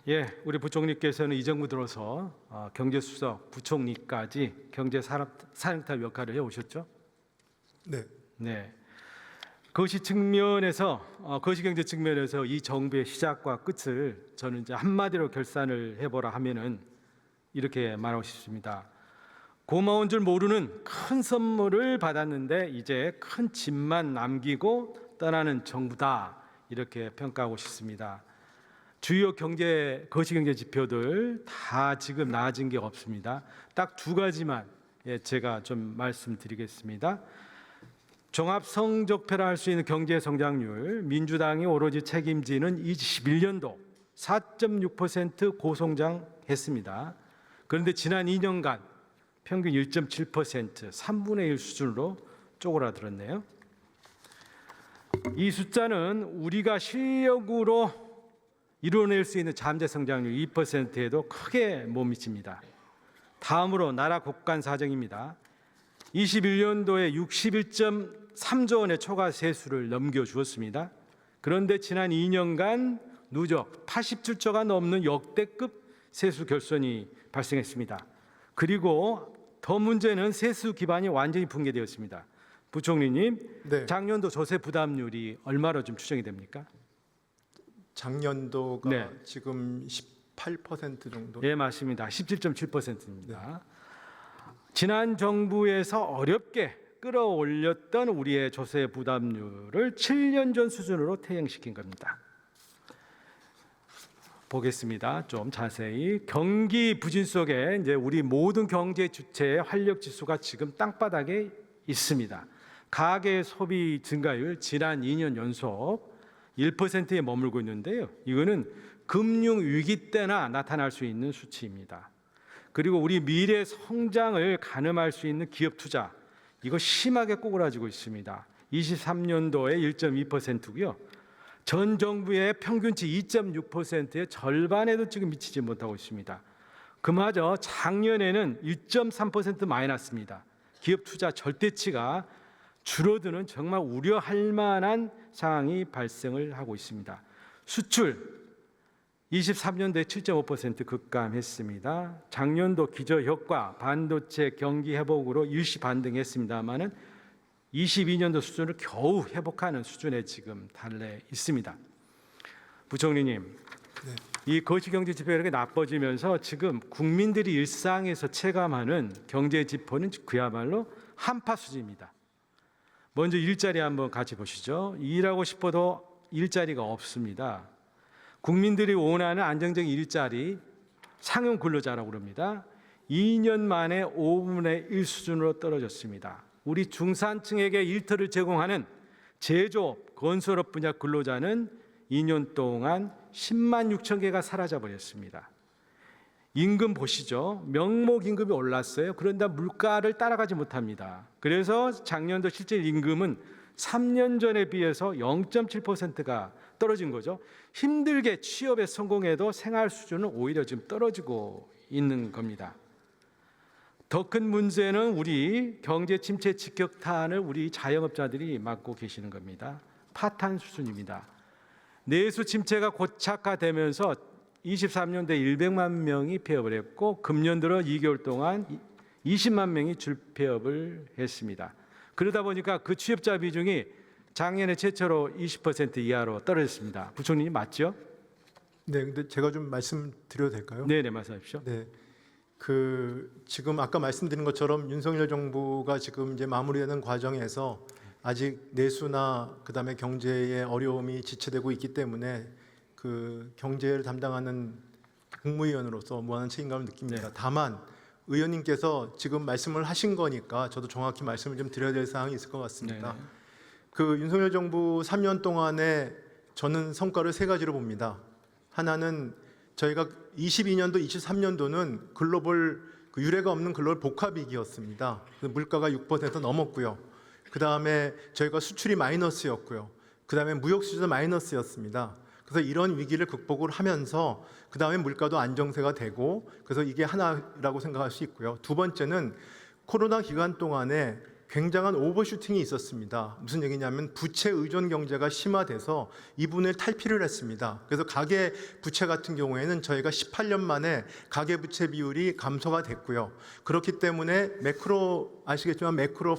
예, 우리 부총리께서는 이 정부 들어서 경제수석, 부총리까지 경제사령탑 역할을 해오셨죠? 네. 네. 거시경제 측면에서 이 정부의 시작과 끝을 저는 이제 한마디로 결산을 해보라 하면은 이렇게 말하고 싶습니다. 고마운 줄 모르는 큰 선물을 받았는데 이제 큰 짐만 남기고 떠나는 정부다, 이렇게 평가하고 싶습니다. 주요 거시경제 지표들 다 지금 나아진 게 없습니다. 딱 두 가지만 제가 좀 말씀드리겠습니다. 종합 성적표라 할 수 있는 경제 성장률, 민주당이 오로지 책임지는 21년도 4.6% 고성장했습니다. 그런데 지난 2년간 평균 1.7%, 3분의 1 수준으로 쪼그라들었네요. 이 숫자는 우리가 실력으로 이뤄낼 수 있는 잠재 성장률 2%에도 크게 못 미칩니다. 다음으로 나라 국간 사정입니다. 21년도에 61.3조 원의 초과 세수를 넘겨주었습니다. 그런데 지난 2년간 누적 87조가 넘는 역대급 세수 결손이 발생했습니다. 그리고 더 문제는 세수 기반이 완전히 붕괴되었습니다. 부총리님, 네. 작년도 조세 부담률이 얼마로 좀 추정이 됩니까? 작년도가 네. 지금 18% 정도. 네, 맞습니다. 17.7%입니다. 지난 정부에서 어렵게 끌어올렸던 우리의 조세 부담률을 7년 전 수준으로 퇴행시킨 겁니다. 보겠습니다. 좀 자세히. 경기 부진 속에 이제 우리 모든 경제 주체의 활력 지수가 지금 땅바닥에 있습니다. 가계 소비 증가율 지난 2년 연속 1%에 머물고 있는데요. 이거는 금융 위기 때나 나타날 수 있는 수치입니다. 그리고 우리 미래 성장을 가늠할 수 있는 기업 투자, 이거 심하게 꼬그라지고 있습니다. 23년도에 1.2%고요. 전 정부의 평균치 2.6%의 절반에도 지금 미치지 못하고 있습니다. 그마저 작년에는 1.3% 마이너스입니다. 기업 투자 절대치가 줄어드는 정말 우려할 만한 상황이 발생을 하고 있습니다. 수출 23년도에 7.5% 급감했습니다. 작년도 기저효과, 반도체 경기 회복으로 일시 반등했습니다만은 22년도 수준을 겨우 회복하는 수준에 지금 달해 있습니다. 부총리님, 네. 이 거시경제 지표가 이렇게 나빠지면서 지금 국민들이 일상에서 체감하는 경제 지표는 그야말로 한파 수준입니다. 먼저 일자리 한번 같이 보시죠. 일하고 싶어도 일자리가 없습니다. 국민들이 원하는 안정적인 일자리, 상용 근로자라고 그럽니다. 2년 만에 5분의 1 수준으로 떨어졌습니다. 우리 중산층에게 일터를 제공하는 제조업, 건설업 분야 근로자는 2년 동안 10만 6천 개가 사라져 버렸습니다. 임금 보시죠. 명목 임금이 올랐어요. 그런데 물가를 따라가지 못합니다. 그래서 작년도 실질 임금은 3년 전에 비해서 0.7%가 떨어진 거죠. 힘들게 취업에 성공해도 생활 수준은 오히려 지금 떨어지고 있는 겁니다. 더 큰 문제는 우리 경제 침체 직격탄을 우리 자영업자들이 맞고 계시는 겁니다. 파탄 수준입니다. 내수 침체가 고착화되면서 23년도에 100만 명이 폐업을 했고 금년 들어 2개월 동안 20만 명이 줄폐업을 했습니다. 그러다 보니까 그 취업자 비중이 작년에 최초로 20% 이하로 떨어졌습니다. 부총리님 맞죠? 네, 근데 제가 좀 말씀드려도 될까요? 네, 말씀하십시오. 네. 지금 아까 말씀드린 것처럼 윤석열 정부가 지금 이제 마무리되는 과정에서 아직 내수나 그다음에 경제의 어려움이 지체되고 있기 때문에 경제를 담당하는 국무위원으로서 무한한 책임감을 느낍니다. 네. 다만 의원님께서 지금 말씀을 하신 거니까 저도 정확히 말씀을 좀 드려야 될 사항이 있을 것 같습니다. 윤석열 정부 3년 동안에 저는 성과를 세 가지로 봅니다. 하나는 저희가 22년도, 23년도는 글로벌 유례가 없는 글로벌 복합위기였습니다. 물가가 6% 넘었고요. 그 다음에 저희가 수출이 마이너스였고요. 그 다음에 무역 수지도 마이너스였습니다. 그래서 이런 위기를 극복을 하면서 그 다음에 물가도 안정세가 되고 그래서 이게 하나라고 생각할 수 있고요. 두 번째는 코로나 기간 동안에 굉장한 오버슈팅이 있었습니다. 무슨 얘기냐면 부채 의존 경제가 심화돼서 이 부분을 탈피를 했습니다. 그래서 가계 부채 같은 경우에는 저희가 18년 만에 가계 부채 비율이 감소가 됐고요. 그렇기 때문에 매크로 아시겠지만 매크로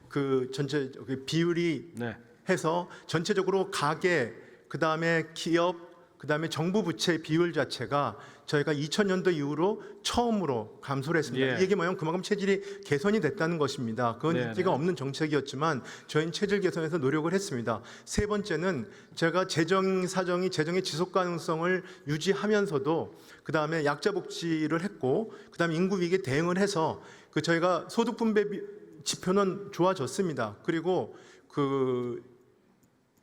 그 전체 비율이 네. 해서 전체적으로 가계 그다음에 기업 그다음에 정부 부채 비율 자체가 저희가 2000년도 이후로 처음으로 감소를 했습니다. 예. 이 얘기 뭐냐면 그만큼 체질이 개선이 됐다는 것입니다. 그건 네, 인기가 네. 없는 정책이었지만 저희는 체질 개선에서 노력을 했습니다. 세 번째는 제가 재정의 지속 가능성을 유지하면서도 그다음에 약자 복지를 했고 그다음에 인구 위기에 대응을 해서 그 저희가 소득 분배 지표는 좋아졌습니다. 그리고 그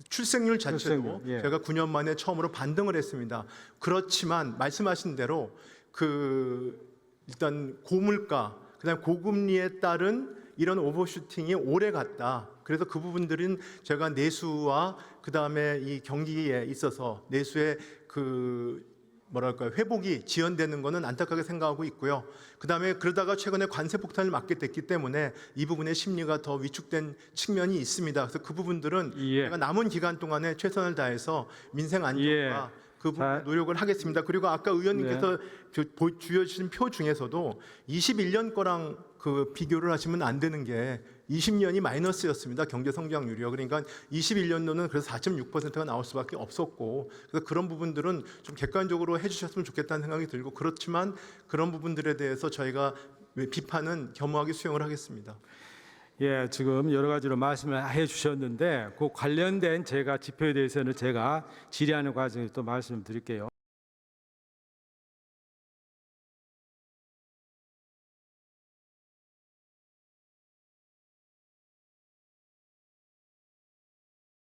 출생률 자체도 출생률, 예. 제가 9년 만에 처음으로 반등을 했습니다. 그렇지만 말씀하신 대로 그 일단 고물가, 그다음 고금리에 따른 이런 오버슈팅이 오래 갔다. 그래서 그 부분들은 제가 내수와 그다음에 이 경기에 있어서 내수의 그 뭐랄까요 회복이 지연되는 것은 안타깝게 생각하고 있고요. 그다음에 그러다가 최근에 관세 폭탄을 맞게 됐기 때문에 이 부분의 심리가 더 위축된 측면이 있습니다. 그래서 그 부분들은 예. 제가 남은 기간 동안에 최선을 다해서 민생 안정과 예. 그 부분 자, 노력을 하겠습니다. 그리고 아까 의원님께서 주어주신 표 중에서도 21년 거랑 그 비교를 하시면 안 되는 게 20년이 마이너스였습니다. 경제 성장률이요. 그러니까 21년도는 그래서 4.6%가 나올 수밖에 없었고 그래서 그런 부분들은 좀 객관적으로 해주셨으면 좋겠다는 생각이 들고 그렇지만 그런 부분들에 대해서 저희가 비판은 겸허하게 수용을 하겠습니다. 예, 지금 여러 가지로 말씀을 해주셨는데 그 관련된 제가 지표에 대해서는 제가 질의하는 과정에서 또 말씀드릴게요.